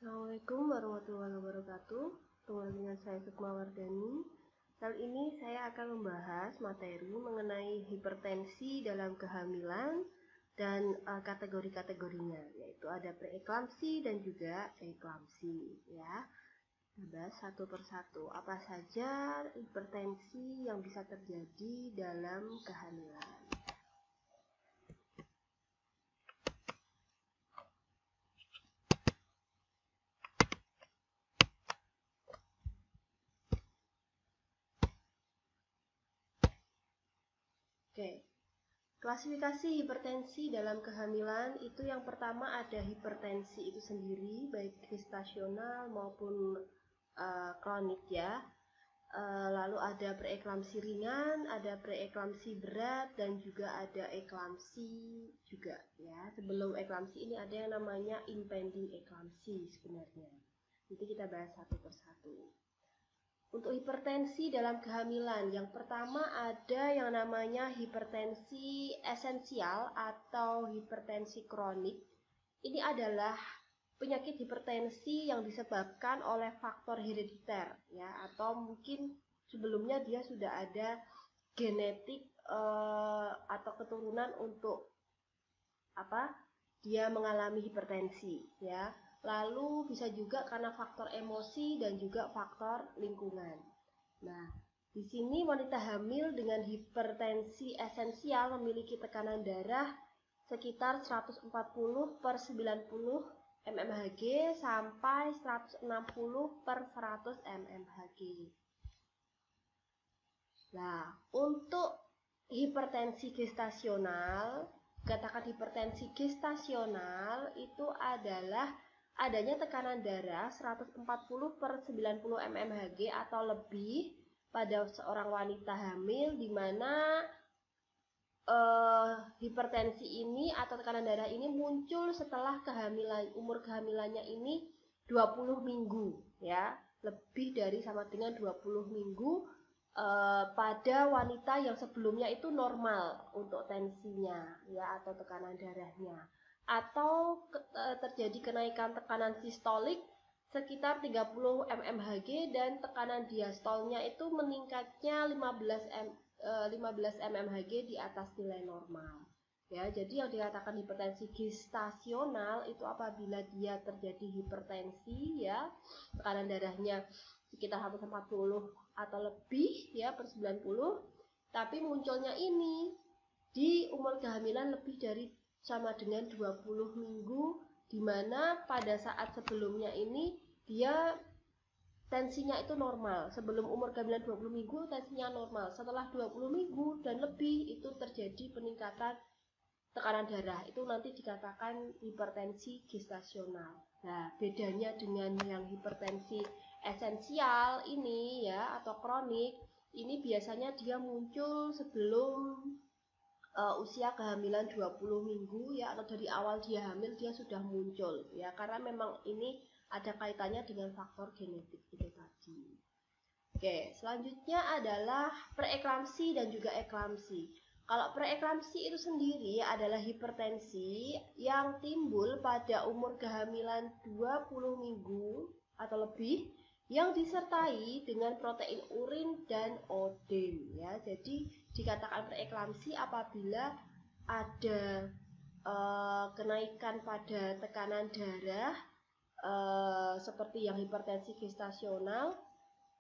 Assalamualaikum warahmatullahi wabarakatuh. Ketemu lagi dengan saya Sukma Wardani. Kali ini saya akan membahas materi mengenai hipertensi dalam kehamilan dan kategori-kategorinya, yaitu ada preeklamsi dan juga eklamsi. Ya, kita bahas satu persatu. Apa saja hipertensi yang bisa terjadi dalam kehamilan? Oke, klasifikasi hipertensi dalam kehamilan itu yang pertama ada hipertensi itu sendiri, baik gestasional maupun kronik ya. Lalu ada preeklamsi ringan, ada preeklamsi berat, dan juga ada eklamsi juga ya. Sebelum eklamsi ini ada yang namanya impending eklamsi sebenarnya. Nanti kita bahas satu persatu. Untuk hipertensi dalam kehamilan, yang pertama ada yang namanya hipertensi esensial atau hipertensi kronik. Ini adalah penyakit hipertensi yang disebabkan oleh faktor herediter ya, atau mungkin sebelumnya dia sudah ada genetik atau keturunan untuk dia mengalami hipertensi ya. Lalu bisa juga karena faktor emosi dan juga faktor lingkungan. Nah, di sini wanita hamil dengan hipertensi esensial memiliki tekanan darah sekitar 140 per 90 mmHg sampai 160 per 100 mmHg. Nah, untuk hipertensi gestasional, katakan hipertensi gestasional itu adalah adanya tekanan darah 140 per 90 mmHg atau lebih pada seorang wanita hamil, di mana hipertensi ini atau tekanan darah ini muncul setelah umur kehamilannya ini 20 minggu ya, lebih dari sama dengan 20 minggu pada wanita yang sebelumnya itu normal untuk tensinya ya, atau tekanan darahnya, atau terjadi kenaikan tekanan sistolik sekitar 30 mmHg dan tekanan diastolnya itu meningkatnya 15 mmHg di atas nilai normal. Ya, jadi yang dikatakan hipertensi gestasional itu apabila dia terjadi hipertensi ya, tekanan darahnya sekitar 140 atau lebih ya per 90, tapi munculnya ini di umur kehamilan lebih dari sama dengan 20 minggu, di mana pada saat sebelumnya ini dia tensinya itu normal. Sebelum umur kehamilan 20 minggu tensinya normal. Setelah 20 minggu dan lebih itu terjadi peningkatan tekanan darah. Itu nanti dikatakan hipertensi gestasional. Nah, bedanya dengan yang hipertensi esensial ini ya, atau kronik, ini biasanya dia muncul sebelum usia kehamilan 20 minggu ya, atau dari awal dia hamil dia sudah muncul ya, karena memang ini ada kaitannya dengan faktor genetik itu tadi. Oke, selanjutnya adalah preeklamsi dan juga eklamsi. Kalau preeklamsi itu sendiri adalah hipertensi yang timbul pada umur kehamilan 20 minggu atau lebih yang disertai dengan protein urin dan odem ya. Jadi dikatakan preeklamsi apabila ada kenaikan pada tekanan darah seperti yang hipertensi gestasional,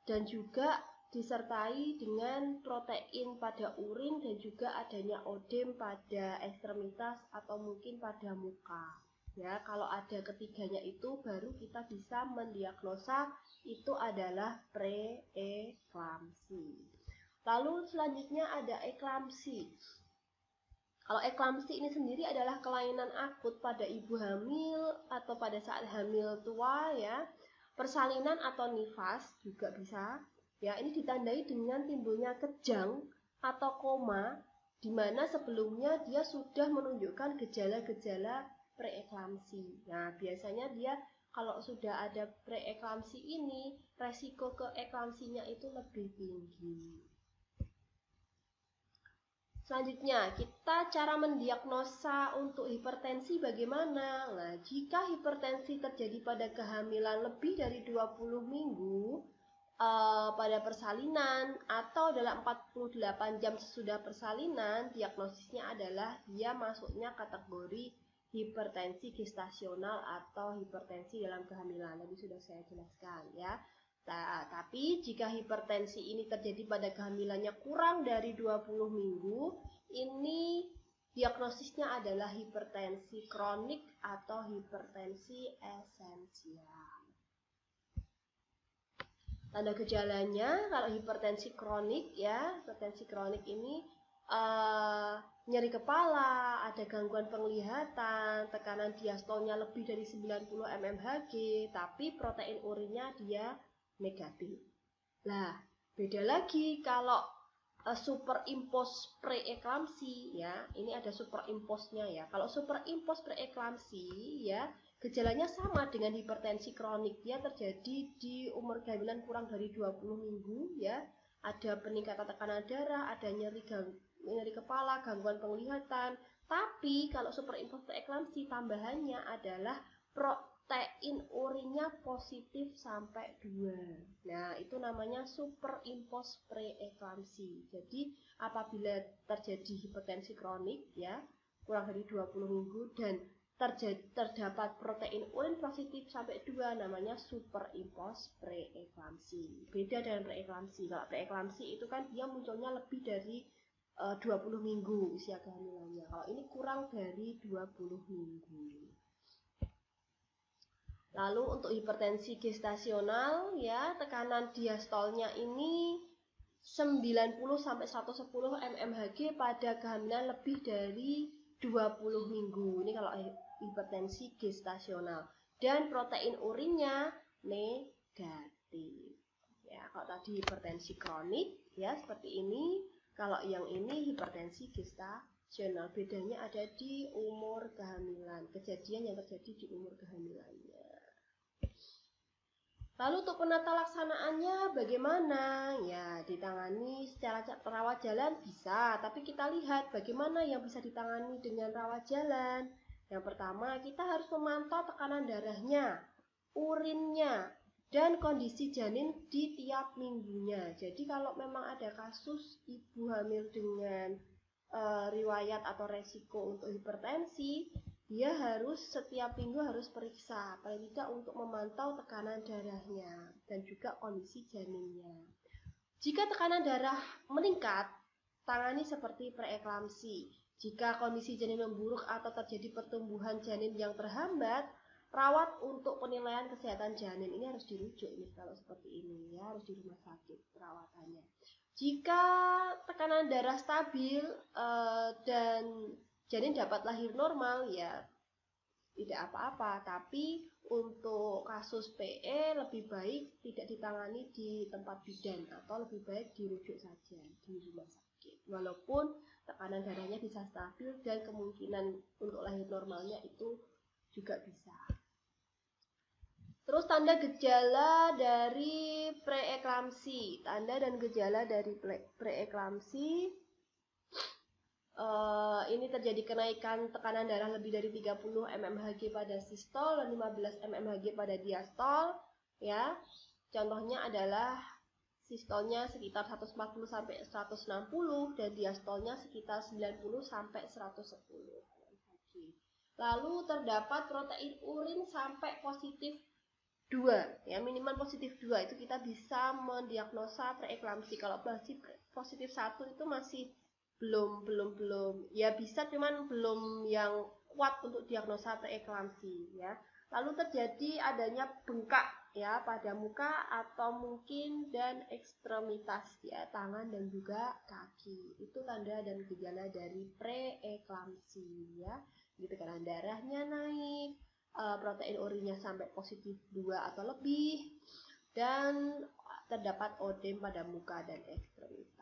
dan juga disertai dengan protein pada urin dan juga adanya odem pada ekstremitas atau mungkin pada muka. Ya, kalau ada ketiganya itu baru kita bisa mendiagnosa itu adalah preeklamsi. Lalu selanjutnya ada eklamsi. Kalau eklamsi ini sendiri adalah kelainan akut pada ibu hamil atau pada saat hamil tua ya. Persalinan atau nifas juga bisa. Ya, ini ditandai dengan timbulnya kejang atau koma, di mana sebelumnya dia sudah menunjukkan gejala-gejala preeklamsi. Nah, biasanya dia kalau sudah ada preeklamsi ini, resiko keeklamsinya itu lebih tinggi. Selanjutnya, kita cara mendiagnosa untuk hipertensi bagaimana? Nah, jika hipertensi terjadi pada kehamilan lebih dari 20 minggu, pada persalinan atau dalam 48 jam sesudah persalinan, diagnosisnya adalah dia masuknya kategori hipertensi gestasional atau hipertensi dalam kehamilan. Tadi sudah saya jelaskan ya. Nah, tapi jika hipertensi ini terjadi pada kehamilannya kurang dari 20 minggu, ini diagnosisnya adalah hipertensi kronik atau hipertensi esensial. Tanda gejalanya kalau hipertensi kronik ya, hipertensi kronik ini nyeri kepala, ada gangguan penglihatan, tekanan diastolnya lebih dari 90 mmHg, tapi protein urinnya dia negatif. Nah, beda lagi kalau superimpos preeklamsi ya. Ini ada superimposnya ya. Kalau superimpos preeklamsi ya, gejalanya sama dengan hipertensi kronik. Dia terjadi di umur kehamilan kurang dari 20 minggu ya. Ada peningkatan tekanan darah, ada nyeri kepala, gangguan penglihatan. Tapi kalau superimpos preeklamsi tambahannya adalah protein urinnya positif sampai 2. Nah, itu namanya superimpos preeklamsi. Jadi, apabila terjadi hipertensi kronik ya, kurang dari 20 minggu dan terdapat protein urin positif sampai 2, namanya superimpos preeklamsi. Beda dengan preeklamsi. Kalau preeklamsi itu kan dia munculnya lebih dari 20 minggu usia kehamilannya. Kalau ini kurang dari 20 minggu. Lalu untuk hipertensi gestasional ya, tekanan diastolnya ini 90 sampai 110 mmHg pada kehamilan lebih dari 20 minggu. Ini kalau hipertensi gestasional. Dan protein urinnya negatif. Ya, kalau tadi hipertensi kronik ya seperti ini, kalau yang ini hipertensi gestasional. Bedanya ada di umur kehamilan, kejadian yang terjadi di umur kehamilannya. Lalu untuk penata laksanaannya bagaimana? Ya, ditangani secara rawat jalan bisa, tapi kita lihat bagaimana yang bisa ditangani dengan rawat jalan. Yang pertama, kita harus memantau tekanan darahnya, urinnya, dan kondisi janin di tiap minggunya. Jadi kalau memang ada kasus ibu hamil dengan riwayat atau resiko untuk hipertensi, dia harus setiap minggu harus periksa, paling tidak untuk memantau tekanan darahnya dan juga kondisi janinnya. Jika tekanan darah meningkat, tangani seperti preeklamsi. Jika kondisi janin memburuk atau terjadi pertumbuhan janin yang terhambat, rawat untuk penilaian kesehatan janin. Ini harus dirujuk ini kalau seperti ini ya, harus di rumah sakit perawatannya. Jika tekanan darah stabil dan janin dapat lahir normal ya tidak apa-apa, tapi untuk kasus PE lebih baik tidak ditangani di tempat bidan atau lebih baik dirujuk saja di rumah sakit. Walaupun tekanan darahnya bisa stabil dan kemungkinan untuk lahir normalnya itu juga bisa. Terus tanda gejala dari preeklamsi. Tanda dan gejala dari preeklamsi. Ini terjadi kenaikan tekanan darah lebih dari 30 mmHg pada sistol dan 15 mmHg pada diastol ya. Contohnya adalah sistolnya sekitar 140 sampai 160 dan diastolnya sekitar 90 sampai 110 mmHg. Lalu terdapat protein urin sampai positif 2 ya, minimal positif 2 itu kita bisa mendiagnosa preeklamsi. Kalau masih positif 1 itu masih belum ya bisa, cuman belum yang kuat untuk diagnosa preeklamsi ya. Lalu terjadi adanya bengkak ya pada muka atau mungkin dan ekstremitas ya, tangan dan juga kaki. Itu tanda dan gejala dari preeklamsi ya. Gitu, tekanan darahnya naik, protein urinnya sampai positif 2 atau lebih, dan terdapat odem pada muka dan ekstremitas.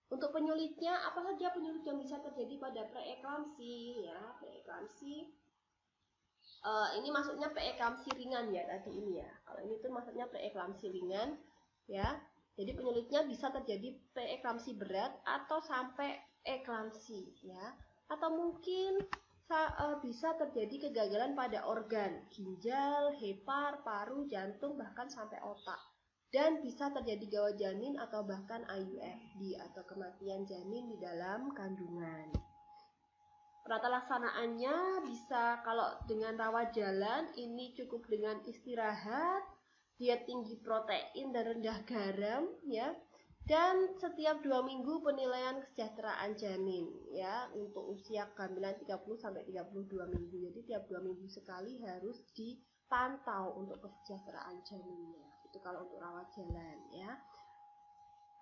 Untuk penyulitnya, apa saja penyulit yang bisa terjadi pada preeklamsi ya? Preeklamsi ini maksudnya preeklamsi ringan ya tadi ini ya. Kalau ini tuh maksudnya preeklamsi ringan ya. Jadi penyulitnya bisa terjadi preeklamsi berat atau sampai eklamsi ya, atau mungkin bisa terjadi kegagalan pada organ ginjal, hepar, paru, jantung, bahkan sampai otak. Dan bisa terjadi gawat janin atau bahkan IUFD atau kematian janin di dalam kandungan. Penata laksanaannya bisa kalau dengan rawat jalan ini cukup dengan istirahat, diet tinggi protein dan rendah garam ya. Dan setiap 2 minggu penilaian kesejahteraan janin ya untuk usia kehamilan 30 sampai 32 minggu. Jadi tiap 2 minggu sekali harus dipantau untuk kesejahteraan janinnya. Itu kalau untuk rawat jalan ya.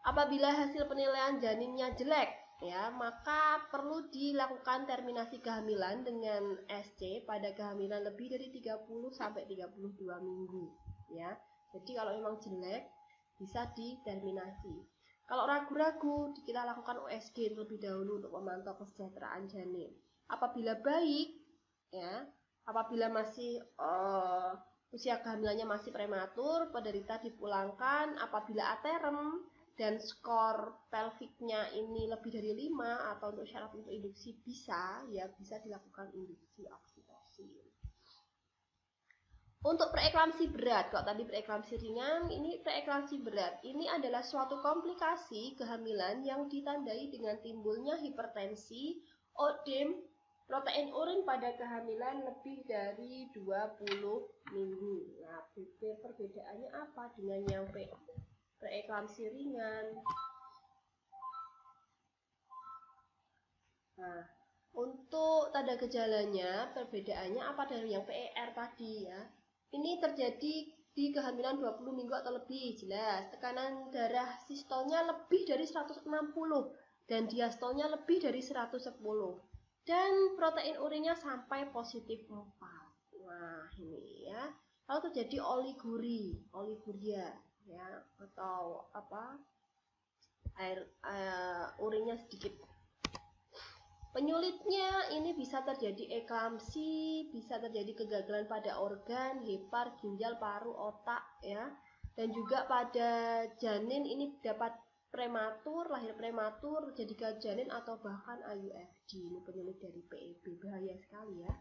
Apabila hasil penilaian janinnya jelek ya, maka perlu dilakukan terminasi kehamilan dengan SC pada kehamilan lebih dari 30 sampai 32 minggu ya. Jadi kalau memang jelek bisa diterminasi. Kalau ragu-ragu, kita lakukan USG terlebih dahulu untuk memantau kesejahteraan janin. Apabila baik, ya, apabila masih usia kehamilannya masih prematur, penderita dipulangkan. Apabila aterem dan skor pelviknya ini lebih dari 5 atau untuk syarat untuk induksi bisa dilakukan induksi oksitosin. Untuk preeklamsi berat, kalau tadi preeklamsi ringan, ini preeklamsi berat. Ini adalah suatu komplikasi kehamilan yang ditandai dengan timbulnya hipertensi, odem, protein urin pada kehamilan lebih dari 20 minggu. Nah, perbedaannya apa dengan yang preeklamsi ringan? Nah, untuk tanda gejalanya, perbedaannya apa dari yang PER tadi ya? Ini terjadi di kehamilan 20 minggu atau lebih, jelas. Tekanan darah sistolnya lebih dari 160 dan diastolnya lebih dari 110. Dan protein urinnya sampai positif 4. Nah, ini ya. Lalu terjadi oliguria ya, atau apa? Urinnya sedikit. Penyulitnya ini bisa terjadi eklamsi, bisa terjadi kegagalan pada organ, hepar, ginjal, paru, otak ya. Dan juga pada janin ini dapat prematur, lahir prematur, terjadi gawat janin atau bahkan IUFD. Ini penyulit dari PEB, bahaya sekali ya.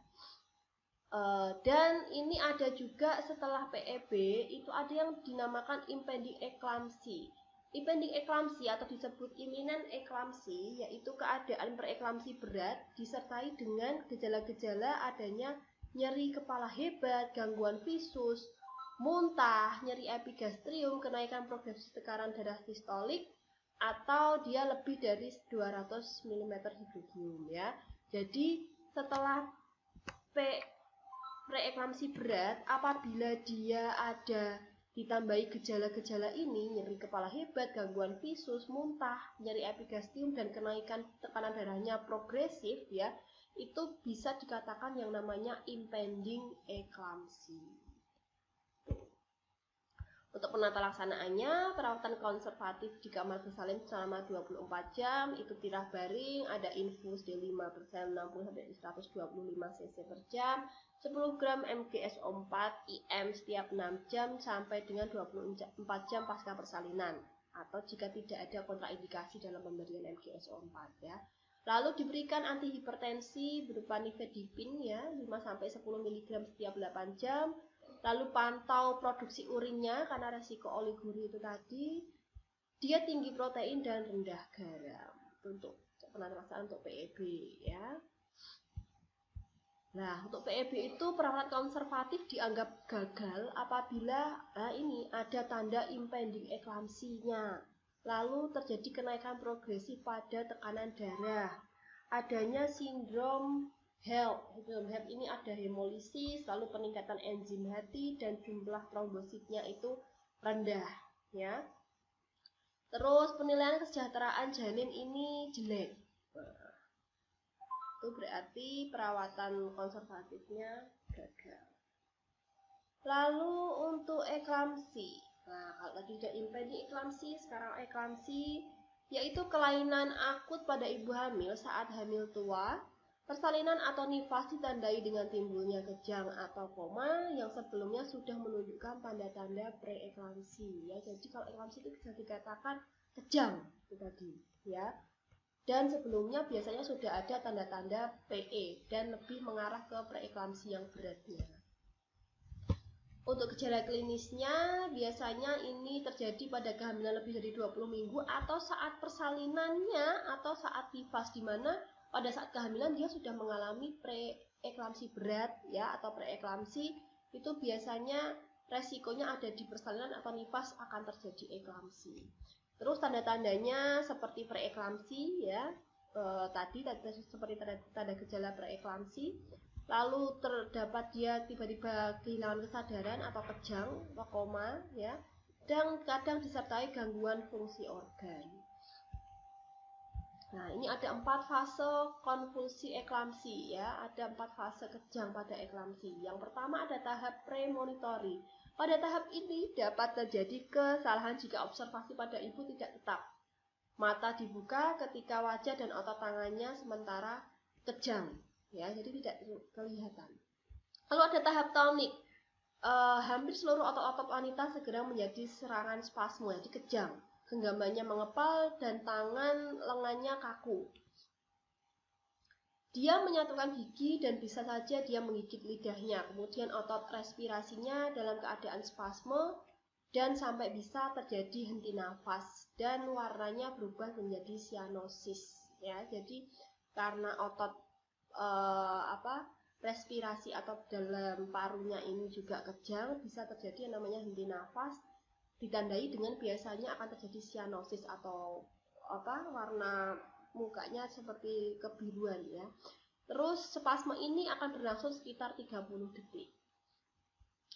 Dan ini ada juga setelah PEB itu ada yang dinamakan impending eklamsi. Impending eklamsi atau disebut imminent eklamsi yaitu keadaan preeklamsi berat disertai dengan gejala-gejala adanya nyeri kepala hebat, gangguan visus, muntah, nyeri epigastrium, kenaikan progresi tekanan darah sistolik atau dia lebih dari 200 mm hydrogium ya. Jadi setelah preeklamsi berat apabila dia ada ditambahi gejala-gejala ini, nyeri kepala hebat, gangguan visus, muntah, nyeri epigastrium dan kenaikan tekanan darahnya progresif ya, itu bisa dikatakan yang namanya impending eklamsi. Untuk penata laksanaannya, perawatan konservatif di kamar bersalin selama 24 jam, itu tirah baring, ada infus D5 per sel 60 sampai 125 cc per jam, 10 gram MgSO4 IM setiap 6 jam sampai dengan 24 jam pasca persalinan, atau jika tidak ada kontraindikasi dalam pemberian MgSO4 ya. Lalu diberikan antihipertensi berupa nifedipin ya, 5 sampai 10 mg setiap 8 jam. Lalu pantau produksi urinnya karena resiko oliguria itu tadi. Dia tinggi protein dan rendah garam. Untuk penata untuk PEB ya. Nah, untuk PEB itu perawatan konservatif dianggap gagal apabila ini ada tanda impending eklamsinya. Lalu terjadi kenaikan progresif pada tekanan darah. Adanya sindrom HELP. Sindrom HELP ini ada hemolisis, lalu peningkatan enzim hati dan jumlah trombositnya itu rendah ya. Terus penilaian kesejahteraan janin ini jelek. Itu berarti perawatan konservatifnya gagal. Lalu untuk eklamsi. Nah, kalau tadi udah impending eklamsi, sekarang eklamsi yaitu kelainan akut pada ibu hamil saat hamil tua. Persalinan atau nifas ditandai dengan timbulnya kejang atau koma yang sebelumnya sudah menunjukkan tanda-tanda preeklamsi ya. Jadi kalau eklamsi itu bisa dikatakan kejang itu tadi ya. dan sebelumnya biasanya sudah ada tanda-tanda PE dan lebih mengarah ke preeklamsi yang beratnya. Untuk gejala klinisnya biasanya ini terjadi pada kehamilan lebih dari 20 minggu atau saat persalinannya atau saat nifas, di mana pada saat kehamilan dia sudah mengalami preeklamsi berat ya atau preeklamsi, itu biasanya resikonya ada di persalinan atau nifas akan terjadi eklamsi. Terus tanda-tandanya seperti preeklamsi ya, tadi seperti tanda gejala preeklamsi. Lalu terdapat dia tiba-tiba kehilangan kesadaran atau kejang atau koma ya, dan kadang disertai gangguan fungsi organ. Nah, ini ada 4 fase konvulsi eklamsi ya, ada 4 fase kejang pada eklamsi. Yang pertama ada tahap premonitori. Pada tahap ini dapat terjadi kesalahan jika observasi pada ibu tidak tetap. Mata dibuka ketika wajah dan otot tangannya sementara kejang. Ya, jadi tidak kelihatan. Lalu ada tahap tonik. Hampir seluruh otot-otot wanita segera menjadi serangan spasme, jadi kejang. Genggamannya mengepal dan tangan lengannya kaku. Dia menyatukan gigi dan bisa saja dia menggigit lidahnya. Kemudian otot respirasinya dalam keadaan spasme dan sampai bisa terjadi henti nafas dan warnanya berubah menjadi cyanosis. Ya, jadi karena otot respirasi atau dalam parunya ini juga kejang, bisa terjadi yang namanya henti nafas, ditandai dengan biasanya akan terjadi cyanosis atau warna mukanya seperti kebiruan ya. Terus spasme ini akan berlangsung sekitar 30 detik.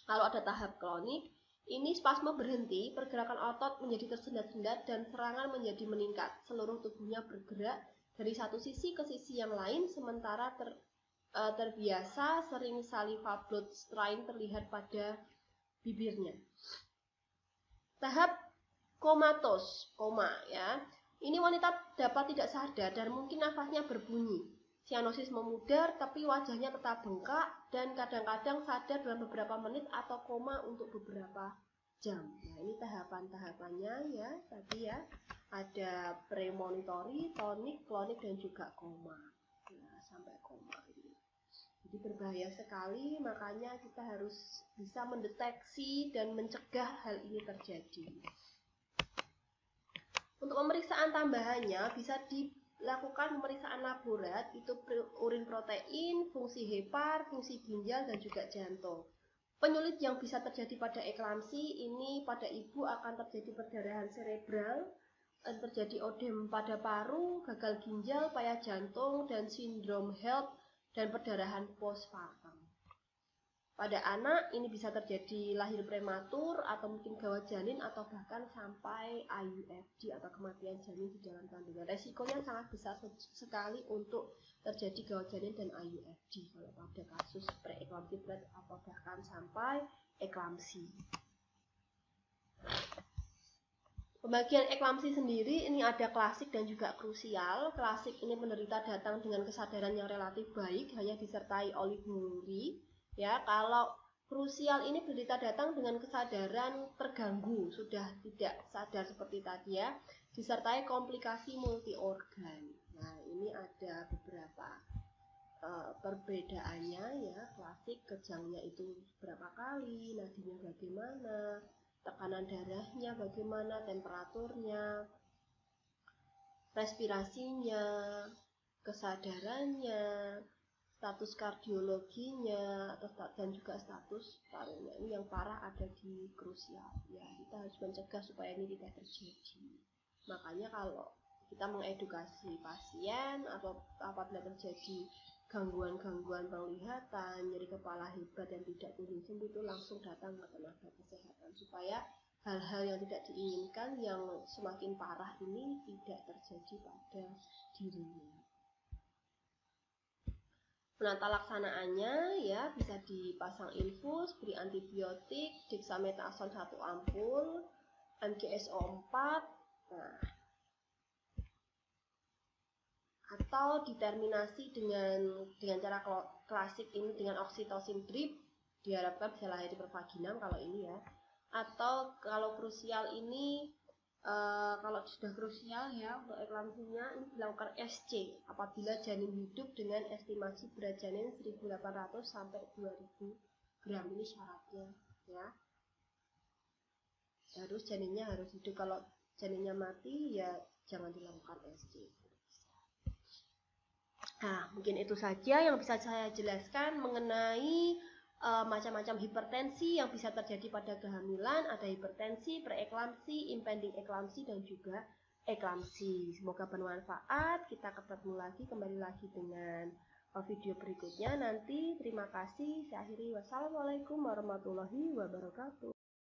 Kalau ada tahap klonik, ini spasme berhenti, pergerakan otot menjadi tersendat-sendat dan serangan menjadi meningkat. Seluruh tubuhnya bergerak dari satu sisi ke sisi yang lain, sementara terbiasa sering saliva blood strain terlihat pada bibirnya. Tahap komatos, koma ya. Ini wanita dapat tidak sadar dan mungkin nafasnya berbunyi. Cyanosis memudar tapi wajahnya tetap bengkak dan kadang-kadang sadar dalam beberapa menit atau koma untuk beberapa jam. Nah, ini tahapan-tahapannya ya tadi ya. Ada premonitori, tonik, klonik dan juga koma. Nah, sampai koma ini. Jadi berbahaya sekali, makanya kita harus bisa mendeteksi dan mencegah hal ini terjadi. Untuk pemeriksaan tambahannya bisa dilakukan pemeriksaan laborat, itu urin protein, fungsi hepar, fungsi ginjal dan juga jantung. Penyulit yang bisa terjadi pada eklamsi ini pada ibu akan terjadi perdarahan cerebral, terjadi odem pada paru, gagal ginjal, payah jantung, dan sindrom HELLP dan perdarahan postpartum. Pada anak ini bisa terjadi lahir prematur atau mungkin gawat janin atau bahkan sampai IUFD atau kematian janin di dalam kandungan. Resikonya sangat besar sekali untuk terjadi gawat janin dan IUFD kalau pada kasus preeklamsi berat atau bahkan sampai eklamsi. Pembagian eklamsi sendiri ini ada klasik dan juga krusial. Klasik ini penderita datang dengan kesadaran yang relatif baik, hanya disertai oliguri. Ya, kalau krusial ini penderita datang dengan kesadaran terganggu, sudah tidak sadar seperti tadi ya, disertai komplikasi multi organ. Nah, ini ada beberapa perbedaannya ya. Klasik kejangnya itu berapa kali, nadinya bagaimana, tekanan darahnya bagaimana, temperaturnya, respirasinya, kesadarannya, status kardiologinya, dan juga status parunya. Ini yang parah ada di krusial. Ya, kita harus mencegah supaya ini tidak terjadi. Makanya kalau kita mengedukasi pasien atau apabila terjadi gangguan-gangguan penglihatan, nyeri kepala hebat dan tidak kunjung sembuh, itu langsung datang ke tenaga kesehatan supaya hal-hal yang tidak diinginkan yang semakin parah ini tidak terjadi pada dirinya. Penata laksanaannya ya bisa dipasang infus, beri antibiotik, dexamethasone 1 ampul, MGSO 4. Nah, atau diterminasi dengan cara klasik ini dengan oksitosin drip, diharapkan bisa lahir di pervaginam kalau ini ya. Atau kalau krusial ini kalau sudah krusial ya untuk eklamsinya ini dilakukan SC apabila janin hidup dengan estimasi berat janin 1.800 sampai 2.000 gram, ini syaratnya ya. Janinnya harus hidup, kalau janinnya mati ya jangan dilakukan SC. Nah, mungkin itu saja yang bisa saya jelaskan mengenai macam-macam hipertensi yang bisa terjadi pada kehamilan. Ada hipertensi, preeklamsi, impending eklamsi, dan juga eklamsi. Semoga bermanfaat. Kita kembali lagi dengan video berikutnya nanti. Terima kasih. Saya akhiri. Wassalamualaikum warahmatullahi wabarakatuh.